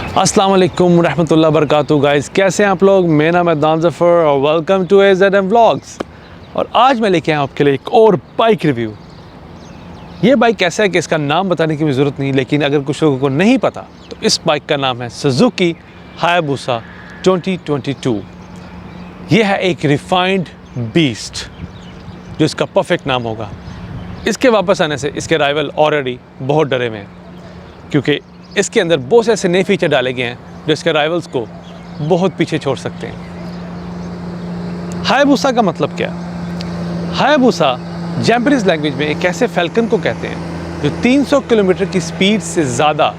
अस्सलाम वालेकुम रहमतुल्लाह बरकातहू गाइस, कैसे हैं आप लोग। मेरा नाम है दान ज़फ़र और वेलकम टू AZM व्लॉग्स। और आज मैं लेके आया आपके लिए एक और बाइक रिव्यू। ये बाइक कैसा है कि इसका नाम बताने की भी ज़रूरत नहीं, लेकिन अगर कुछ लोगों को नहीं पता तो इस बाइक का नाम है सुजुकी हायाबुसा 2022। ये है एक रिफाइंड बीस्ट, जो इसका परफेक्ट नाम होगा। इसके वापस आने से इसके राइवल ऑलरेडी बहुत डरे हुए हैं, क्योंकि इसके अंदर बहुत से ऐसे नए फीचर डाले गए हैं जो इसके राइवल्स को बहुत पीछे छोड़ सकते हैं। हायाबुसा का मतलब क्या है? हायाबुसा जापानीज़ लैंग्वेज में एक ऐसे फैल्कन को कहते हैं जो 300 किलोमीटर की स्पीड से ज़्यादा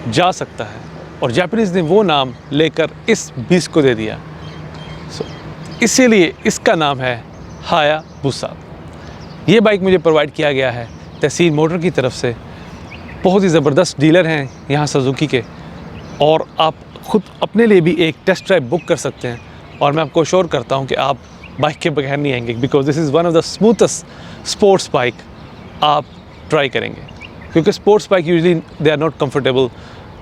जा सकता है, और जापानीज़ ने वो नाम लेकर इस बीस्ट को दे दिया। इसीलिए इसका नाम है हायाबुसा। ये बाइक मुझे प्रोवाइड किया गया है तहसील मोटर की तरफ से। बहुत ही ज़बरदस्त डीलर हैं यहाँ सुजुकी के, और आप ख़ुद अपने लिए भी एक टेस्ट ड्राइव बुक कर सकते हैं। और मैं आपको श्योर करता हूँ कि आप बाइक के बगैर नहीं आएंगे, because this is one of the smoothest sports bike आप ट्राई करेंगे, क्योंकि sports bike usually they are not comfortable,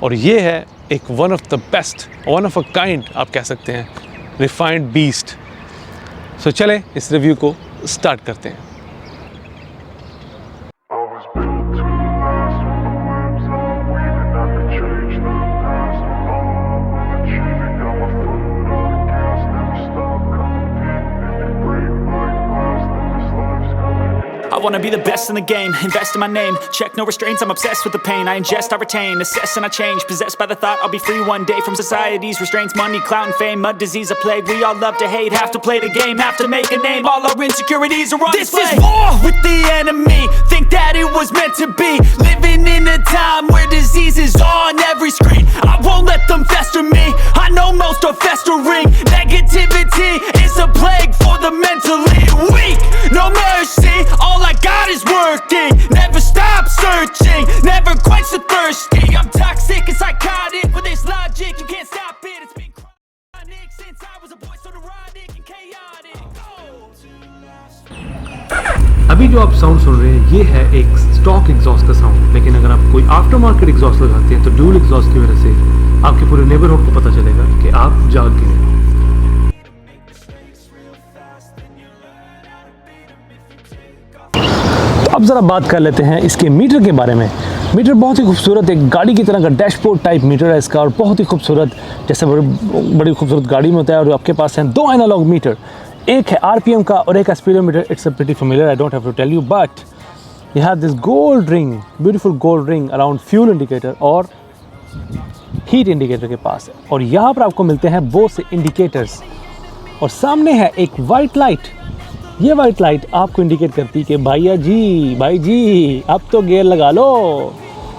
और ये है एक one of the best, one of a kind आप कह सकते हैं, रिफाइंड बीस्ट। सो चलें इस रिव्यू को स्टार्ट करते हैं। I wanna be the best in the game, invest in my name, check no restraints, I'm obsessed with the pain, I ingest, I retain, assess and I change, possessed by the thought I'll be free one day from society's restraints, money, clout and fame, a disease, a plague, we all love to hate, have to play the game, have to make a name, all our insecurities are on display. This is war with the enemy, think that it was meant to be, living in a time where disease is on every screen, I won't let them fester me, I know most are festering, negativity is a plague for the mentally weak, no mercy, all I got is working, never stop searching, never quench the thirsty, I'm toxic and psychotic, with this logic, you can't stop it, it's been chronic since I was a boy, so neurotic and chaotic. अभी जो आप sound सुन रहे हैं ये है एक stock exhaust का sound, लेकिन अगर आप कोई आफ्टर मार्केट एग्जॉस्ट लगाते हैं तो ड्यूल एग्जॉस्ट की वजह से आपके पूरे नेबरहुड को पता चलेगा कि आप जाग गए हैं। अब ज़रा बात कर लेते हैं इसके मीटर के बारे में। मीटर बहुत ही खूबसूरत, एक गाड़ी की तरह का डैशबोर्ड टाइप मीटर है इसका, और बहुत ही खूबसूरत, जैसे बड़ी खूबसूरत गाड़ी में होता है। और आपके पास हैं दो एनालॉग मीटर, एक है RPM का और एक है speedometer. It's a pretty familiar, I don't have to tell you, but you have this gold ring, beautiful gold ring around fuel indicator और हीट इंडिकेटर के पास है। और यहाँ पर आपको मिलते हैं बहुत से इंडिकेटर्स, और सामने है एक वाइट लाइट। ये वाइट लाइट आपको इंडिकेट करती है कि भाई जी अब तो गियर लगा लो।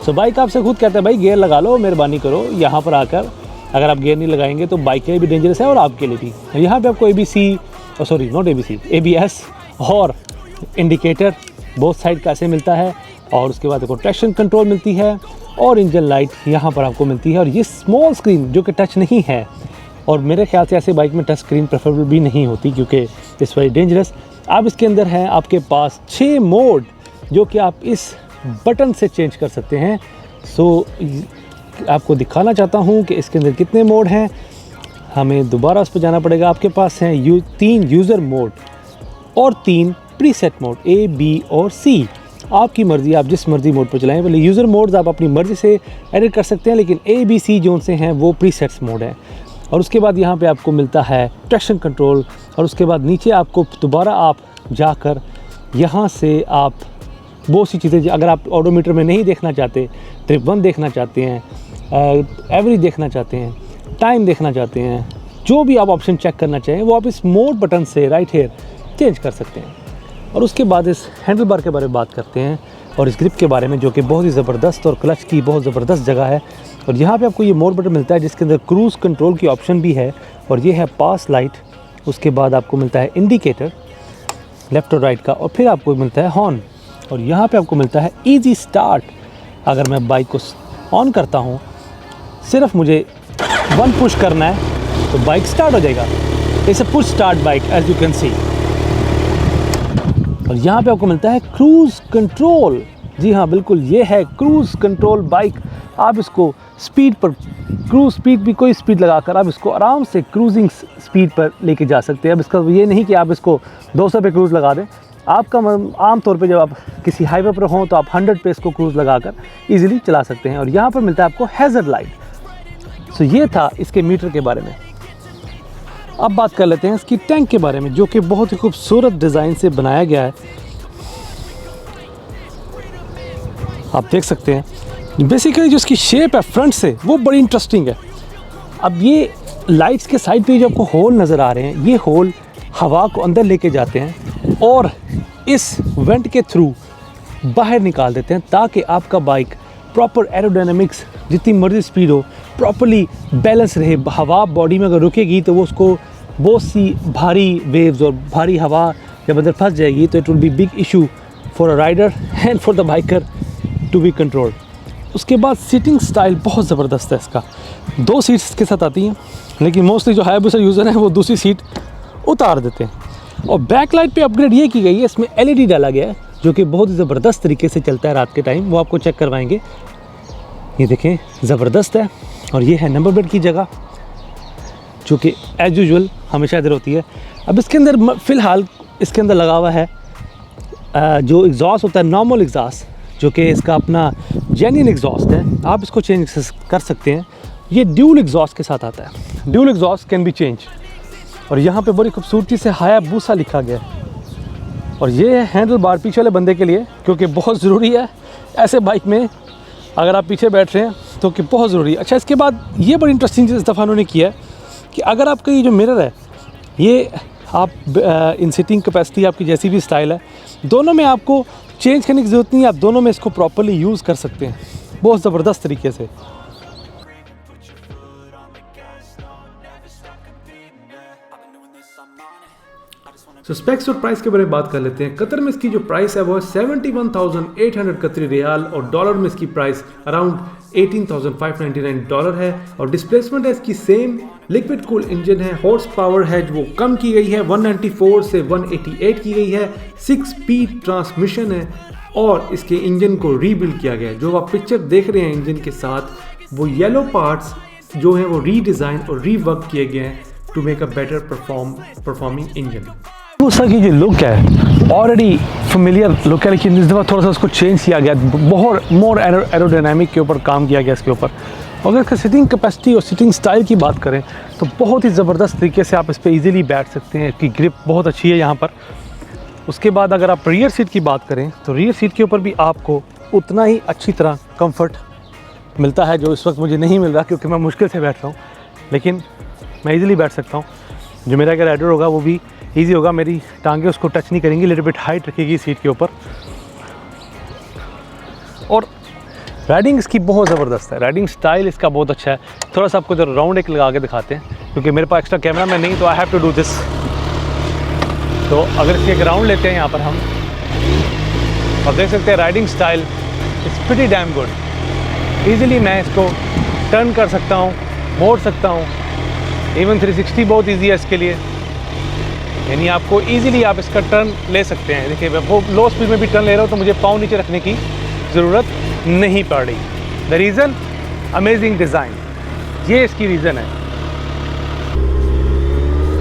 सो बाइक आपसे खुद कहता है भाई गियर लगा लो, मेहरबानी करो। यहाँ पर आकर अगर आप गियर नहीं लगाएंगे तो बाइक के लिए भी डेंजरस है और आपके लिए भी। यहाँ पे आपको ABS और इंडिकेटर बोथ साइड का ऐसे मिलता है, और उसके बाद आपको ट्रैक्शन कंट्रोल मिलती है और इंजन लाइट यहाँ पर आपको मिलती है। और ये स्मॉल स्क्रीन जो कि टच नहीं है, और मेरे ख्याल से ऐसे बाइक में टच स्क्रीन प्रेफरेबल भी नहीं होती, क्योंकि इट्स वेरी डेंजरस। अब इसके अंदर हैं आपके पास 6 मोड जो कि आप इस बटन से चेंज कर सकते हैं। सो आपको दिखाना चाहता हूं कि इसके अंदर कितने मोड हैं। हमें दोबारा उस पर जाना पड़ेगा। आपके पास हैं 3 यूज़र मोड और 3 प्रीसेट मोड, A, B और C। आपकी मर्ज़ी, आप जिस मर्ज़ी मोड पर चलाएं। पहले यूज़र मोड्स आप अपनी मर्ज़ी से एडिट कर सकते हैं, लेकिन A, B, C जो से हैं वो प्रीसेट्स मोड हैं। और उसके बाद यहाँ पे आपको मिलता है ट्रैक्शन कंट्रोल, और उसके बाद नीचे आपको दोबारा आप जाकर यहाँ से आप बहुत सी चीज़ें, अगर आप ऑडोमीटर में नहीं देखना चाहते, ट्रिप 1 देखना चाहते हैं, एवरेज देखना चाहते हैं, टाइम देखना चाहते हैं, जो भी आप ऑप्शन चेक करना चाहें वो आप इस मोड बटन से राइट हेयर चेंज कर सकते हैं। और उसके बाद इस हैंडल बार के बारे में बात करते हैं, और इस ग्रिप के बारे में, जो कि बहुत ही ज़बरदस्त, और क्लच की बहुत ज़बरदस्त जगह है। और यहाँ पे आपको ये मोड बटन मिलता है जिसके अंदर क्रूज़ कंट्रोल की ऑप्शन भी है, और ये है पास लाइट। उसके बाद आपको मिलता है इंडिकेटर लेफ़्ट और राइट का, और फिर आपको मिलता है हॉर्न, और यहाँ पे आपको मिलता है ईजी स्टार्ट। अगर मैं बाइक को ऑन करता हूँ, सिर्फ मुझे 1 पुश करना है तो बाइक स्टार्ट हो जाएगा। It's a push start bike as you can see. और यहाँ पे आपको मिलता है क्रूज़ कंट्रोल। जी हाँ, बिल्कुल, ये है क्रूज़ कंट्रोल बाइक। आप इसको स्पीड पर, क्रूज़ स्पीड भी कोई स्पीड लगाकर आप इसको आराम से क्रूजिंग स्पीड पर लेके जा सकते हैं। अब इसका ये नहीं कि आप इसको 200 पे क्रूज़ लगा दें। आपका आम तौर पे जब आप किसी हाईवे पर हों तो आप 100 पे इसको क्रूज़ लगाकर इजीली चला सकते हैं। और यहाँ पर मिलता है आपको हैज़र्ड लाइट। सो ये था इसके मीटर के बारे में। अब बात कर लेते हैं इसकी टैंक के बारे में, जो कि बहुत ही खूबसूरत डिज़ाइन से बनाया गया है। आप देख सकते हैं बेसिकली जो इसकी शेप है फ्रंट से वो बड़ी इंटरेस्टिंग है। अब ये लाइट्स के साइड पे जो आपको होल नज़र आ रहे हैं, ये होल हवा को अंदर लेके जाते हैं और इस वेंट के थ्रू बाहर निकाल देते हैं, ताकि आपका बाइक प्रॉपर एरोडायनामिक्स, जितनी मर्जी स्पीड हो, प्रॉपरली बैलेंस रहे। हवा बॉडी में अगर रुकेगी तो वो उसको बहुत सी भारी वेव्स और भारी हवा जब अंदर फंस जाएगी तो it will be big issue for a rider and for the biker to be controlled. उसके बाद सीटिंग स्टाइल बहुत ज़बरदस्त है इसका। 2 सीट्स के साथ आती हैं, लेकिन मोस्टली जो हायाबुसा यूज़र हैं वो दूसरी सीट उतार देते हैं। और बैक लाइट पे अपग्रेड ये की गई है, इसमें LED डाला गया है जो कि बहुत ही ज़बरदस्त तरीके से चलता है रात के टाइम। वो आपको चेक करवाएंगे। ये देखें ज़बरदस्त है। और ये है नंबर प्लेट की जगह, जो कि एज यूजुअल हमेशा इधर होती है। अब इसके अंदर फ़िलहाल इसके अंदर लगा हुआ है जो एग्जॉस्ट होता है, नॉर्मल एग्जॉस्ट, जो कि इसका अपना जेन्युइन एग्जॉस्ट है। आप इसको चेंज कर सकते हैं। ये ड्यूल एग्जॉस्ट के साथ आता है। Dual exhaust can be change. और यहाँ पे बड़ी खूबसूरती से हायाबुसा लिखा गया है। और ये है हैंडल बार पीछे वाले बंदे के लिए, क्योंकि बहुत ज़रूरी है ऐसे बाइक में अगर आप पीछे बैठ रहे हैं तो कि बहुत ज़रूरी है। अच्छा, इसके बाद ये बड़ी इंटरेस्टिंग चीज़ इस दफ़ा उन्होंने किया है कि अगर आपका ये जो मिरर है, ये आप इन सिटिंग कैपेसिटी आपकी जैसी भी स्टाइल है, दोनों में आपको चेंज करने की ज़रूरत नहीं है। आप दोनों में इसको प्रॉपर्ली यूज़ कर सकते हैं बहुत ज़बरदस्त तरीके से। तो स्पेक्स और प्राइस के बारे में बात कर लेते हैं। कतर में इसकी जो प्राइस है वो है 71,800 कतरी रियाल और डॉलर में इसकी प्राइस अराउंड $18,599 है। और डिस्प्लेसमेंट है इसकी सेम, लिक्विड कूल इंजन है। हॉर्स पावर है वो कम की गई है, 194 से 188 की गई है। 6 स्पीड ट्रांसमिशन है और इसके इंजन को रीबिल्ड किया गया है। जो आप पिक्चर देख रहे हैं इंजन के साथ, वो येलो पार्ट्स जो हैं वो रीडिज़ाइन और रीवर्क किए गए हैं to make a better performing engine. Hayabusa की जो लुक है ऑलरेडी फेमिलियर लुक है, लेकिन इस दफ़ा थोड़ा सा उसको चेंज किया गया, बहुत मोर एरोडायनामिक के ऊपर काम किया गया इसके ऊपर। अगर इसका सिटिंग कैपेसिटी और सिटिंग स्टाइल की बात करें तो बहुत ही ज़बरदस्त तरीके से आप इस पर ईज़िली बैठ सकते हैं। इसकी ग्रिप बहुत अच्छी है यहाँ पर। उसके बाद अगर आप रियर सीट की बात करें तो रियर सीट के ऊपर भी आपको उतना ही अच्छी तरह कंफर्ट मिलता है, जो इस वक्त मुझे नहीं मिल रहा क्योंकि मैं मुश्किल से बैठ रहा हूँ, लेकिन मैं ईज़िली बैठ सकता हूँ। जो मेरा अगर राइडर होगा वो भी ईजी होगा, मेरी टांगें उसको टच नहीं करेंगी, लिटिल बिट हाइट रखेगी सीट के ऊपर। और राइडिंग इसकी बहुत ज़बरदस्त है, राइडिंग स्टाइल इसका बहुत अच्छा है। थोड़ा सा आपको जरा राउंड एक लगा के दिखाते हैं, क्योंकि मेरे पास एक्स्ट्रा कैमरा मैन नहीं, तो I have to do this. तो अगर इसके एक राउंड लेते हैं यहाँ पर हम, और देख सकते हैं riding style it's pretty damn good. Easily मैं इसको टर्न कर सकता हूँ, मोड़ सकता हूँ। इवन 360 बहुत ईजी है इसके लिए, यानी आपको ईज़िली आप इसका टर्न ले सकते हैं। देखिए वो लो स्पीड में भी टर्न ले रहा हूँ तो मुझे पाँव नीचे रखने की ज़रूरत नहीं पड़ रही। द रीज़न अमेजिंग डिज़ाइन, ये इसकी रीज़न है।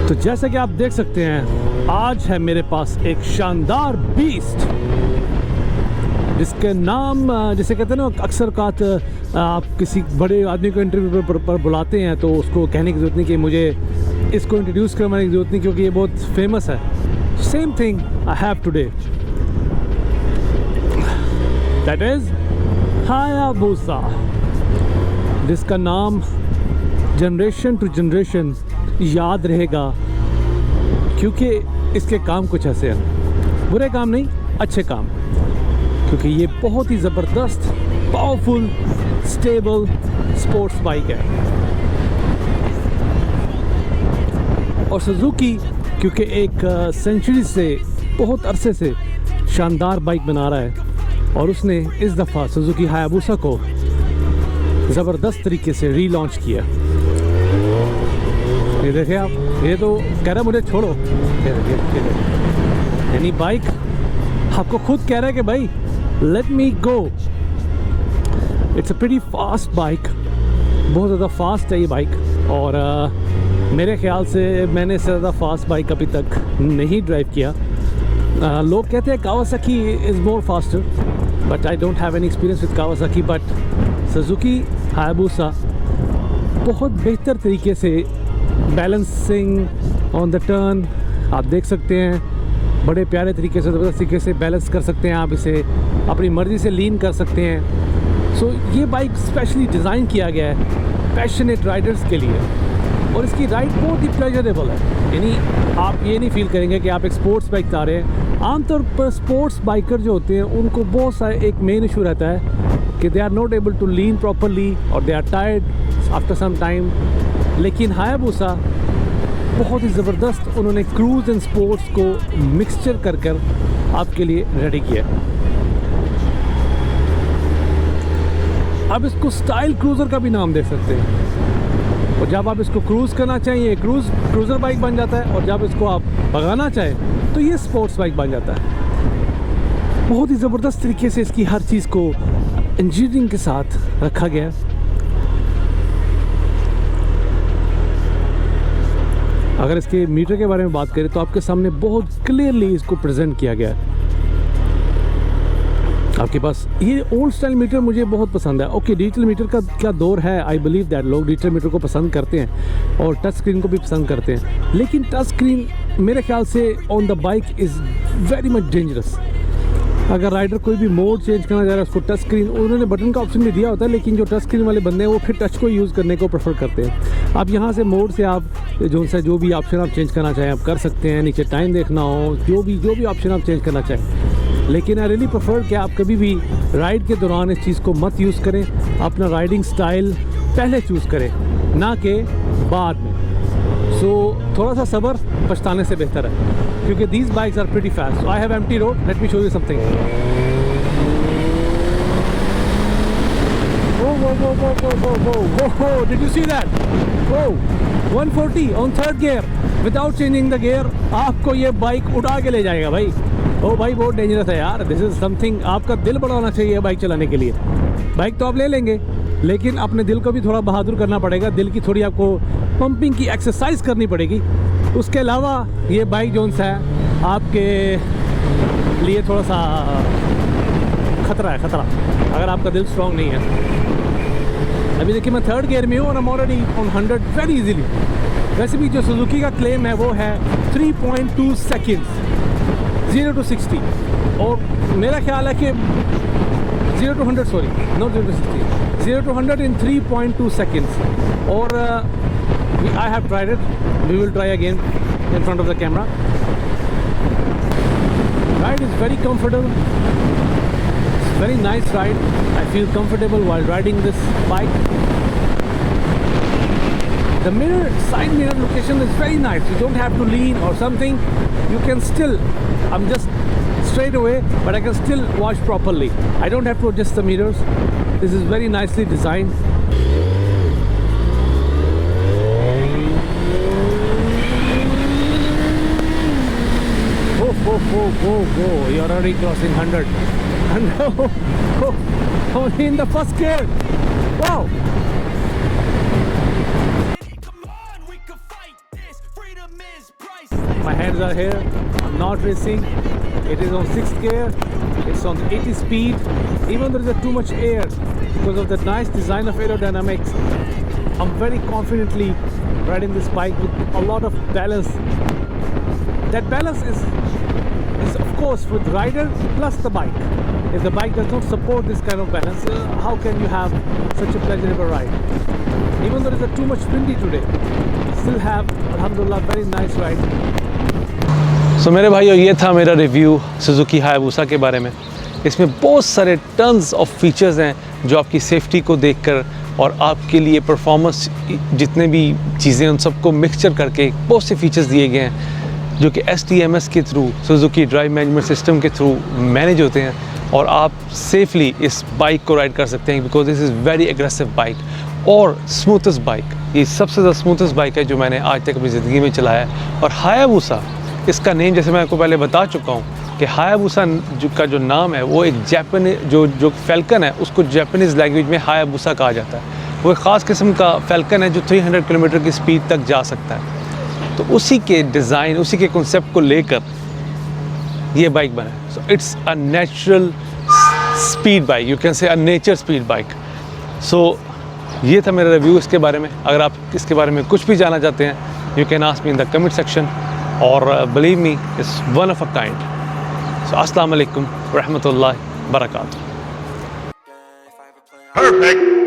तो जैसा कि आप देख सकते हैं, आज है मेरे पास एक शानदार बीस्ट, जिसके नाम जिसे कहते हैं ना, अक्सर कात आप किसी बड़े आदमी को इंटरव्यू पर बुलाते हैं तो उसको कहने की ज़रूरत नहीं कि मुझे इसको इंट्रोड्यूस करवाने की ज़रूरत नहीं, क्योंकि ये बहुत फेमस है। Same thing I have today, that is Hayabusa, जिसका नाम जनरेशन टू जनरेशन याद रहेगा, क्योंकि इसके काम कुछ ऐसे हैं, बुरे काम नहीं, अच्छे काम, क्योंकि ये बहुत ही ज़बरदस्त पावरफुल स्टेबल स्पोर्ट्स बाइक है। और सुजुकी क्योंकि एक सेंचुरी से, बहुत अरसे से शानदार बाइक बना रहा है, और उसने इस दफ़ा सुजुकी हायाबुसा को ज़बरदस्त तरीके से रीलॉन्च किया। ये देखें आप, ये तो कह रहा है मुझे छोड़ो, यानी बाइक आपको खुद कह रहा है कि भाई let me go. It's a pretty fast bike, बहुत ज़्यादा फास्ट है ये बाइक। और मेरे ख्याल से मैंने इससे ज़्यादा फास्ट बाइक अभी तक नहीं ड्राइव किया। लोग कहते हैं Kawasaki is more faster, but I don't have any experience with Kawasaki. But Suzuki Hayabusa बहुत बेहतर तरीके से बैलेंसिंग ऑन द टर्न आप देख सकते हैं, बड़े प्यारे तरीके से ज़बरदस्त तरीके से बैलेंस कर सकते हैं आप इसे, अपनी मर्ज़ी से लीन कर सकते हैं। सो ये बाइक स्पेशली डिज़ाइन किया गया है पैशनेट राइडर्स के लिए, और इसकी राइड बहुत ही प्लेजरेबल है। यानी आप ये नहीं फील करेंगे कि आप एक स्पोर्ट्स बाइक जा रहे हैं। आमतौर पर स्पोर्ट्स बाइकर जो होते हैं उनको बहुत सारे एक मेन इशू रहता है कि they are not able to lean properly और they are tired after some time. लेकिन हायाबुसा बहुत ही ज़बरदस्त उन्होंने क्रूज़ एंड स्पोर्ट्स को मिक्सचर कर कर आपके लिए रेडी किया। आप इसको स्टाइल क्रूज़र का भी नाम दे सकते हैं, और जब आप इसको क्रूज़ करना चाहें ये क्रूज़र बाइक बन जाता है, और जब इसको आप भगाना चाहें तो ये स्पोर्ट्स बाइक बन जाता है। बहुत ही ज़बरदस्त तरीके से इसकी हर चीज़ को इंजीनियरिंग के साथ रखा गया है। अगर इसके मीटर के बारे में बात करें तो आपके सामने बहुत क्लियरली इसको प्रेजेंट किया गया है। आपके पास ये ओल्ड स्टाइल मीटर मुझे बहुत पसंद है। ओके, डिजिटल मीटर का क्या दौर है, आई बिलीव दैट लोग डिजिटल मीटर को पसंद करते हैं और टच स्क्रीन को भी पसंद करते हैं, लेकिन टच स्क्रीन मेरे ख्याल से on the bike is very much dangerous. अगर राइडर कोई भी मोड चेंज करना चाह रहा है उसको टच स्क्रीन, उन्होंने बटन का ऑप्शन भी दिया होता है, लेकिन जो टच स्क्रीन वाले बंदे हैं वो फिर टच को यूज़ करने को प्रेफर करते हैं। आप यहाँ से मोड से आप जो भी ऑप्शन आप चेंज करना चाहें आप कर सकते हैं, नीचे टाइम देखना हो, जो भी ऑप्शन आप चेंज करना चाहें। लेकिन आई रियली प्रेफर कि आप कभी भी राइड के दौरान इस चीज़ को मत यूज़ करें, अपना राइडिंग स्टाइल पहले चूज़ करें ना कि बाद में। सो थोड़ा सा सब्र पछताने से बेहतर है, क्योंकि these bikes are pretty fast. So I have empty road, let me show you something. Whoa, did you see that? Whoa, 140 on third gear without changing the gear, आपको ये बाइक उठा के ले जाएगा भाई। ओ भाई बहुत डेंजरस है यार, दिस इज़ समथिंग। आपका दिल बड़ा होना चाहिए बाइक चलाने के लिए। बाइक तो आप ले लेंगे, लेकिन अपने दिल को भी थोड़ा बहादुर करना पड़ेगा, दिल की थोड़ी आपको पंपिंग की एक्सरसाइज करनी पड़ेगी। उसके अलावा ये बाइक जोन सा है आपके लिए थोड़ा सा खतरा अगर आपका दिल स्ट्रॉन्ग नहीं है। अभी देखिए मैं थर्ड गियर में हूँ और I'm already on 100 very easily. वैसे भी जो सुजुकी का क्लेम है वो है 3.2 सेकेंड्स 0 to 60, और मेरा ख्याल है कि 0 to 100 sorry not 0 to 60, 0 to 100 in 3.2 seconds। और I have tried it, we will try again in front of the camera। Ride is very comfortable, it's very nice ride, I feel comfortable while riding this bike। The side mirror location is very nice, you don't have to lean or something, you can still, I'm just straight away but I can still watch properly, I don't have to adjust the mirrors, this is very nicely designed। Whoa, you're already crossing 100 and only in the first gear, wow। My hands are here, I'm not racing, it is on 6th gear, it's on 80 speed, even there is too much air because of the nice design of aerodynamics, I'm very confidently riding this bike with a lot of balance. That balance is of course with rider plus the bike. If the bike does not support this kind of balance, how can you have such a pleasurable ride? Even though it is too much windy today, still have alhamdulillah very nice ride। So मेरे भाइयों, ये था मेरा review Suzuki Hayabusa के बारे में। इसमें बहुत सारे टन्स ऑफ फीचर्स हैं जो आपकी सेफ्टी को देखकर और आपके लिए परफॉर्मेंस जितने भी चीज़ें उन सबको मिक्सचर करके बहुत से फीचर्स दिए गए हैं जो कि STMS के through, Suzuki drive management system के थ्रू मैनेज होते हैं, और आप सेफली इस बाइक को राइड कर सकते हैं because this is very aggressive bike और स्मूथेस्ट बाइक। ये सबसे ज़्यादा स्मूथेस्ट बाइक है जो मैंने आज तक अपनी ज़िंदगी में चलाया है। और हायाबुसा, इसका नेम जैसे मैं आपको पहले बता चुका हूँ, कि हायाबुसा का जो नाम है वो एक जापानी जो फैल्कन है उसको जापानीज़ लैंग्वेज में हायाबुसा कहा जाता है। वो एक ख़ास किस्म का फैल्कन है जो 300 किलोमीटर की स्पीड तक जा सकता है। तो उसी के डिज़ाइन, उसी के कॉन्सेप्ट को लेकर ये बाइक बना है। So it's a natural speed bike, you can say a nature speed bike. So ये था मेरा रिव्यू इसके बारे में। अगर आप इसके बारे में कुछ भी जानना चाहते हैं, you can ask me in the comment section, और believe me it's one of a kind. So अस्सलाम वालेकुम व रहमतुल्लाहि व बरकातुहू। Perfect.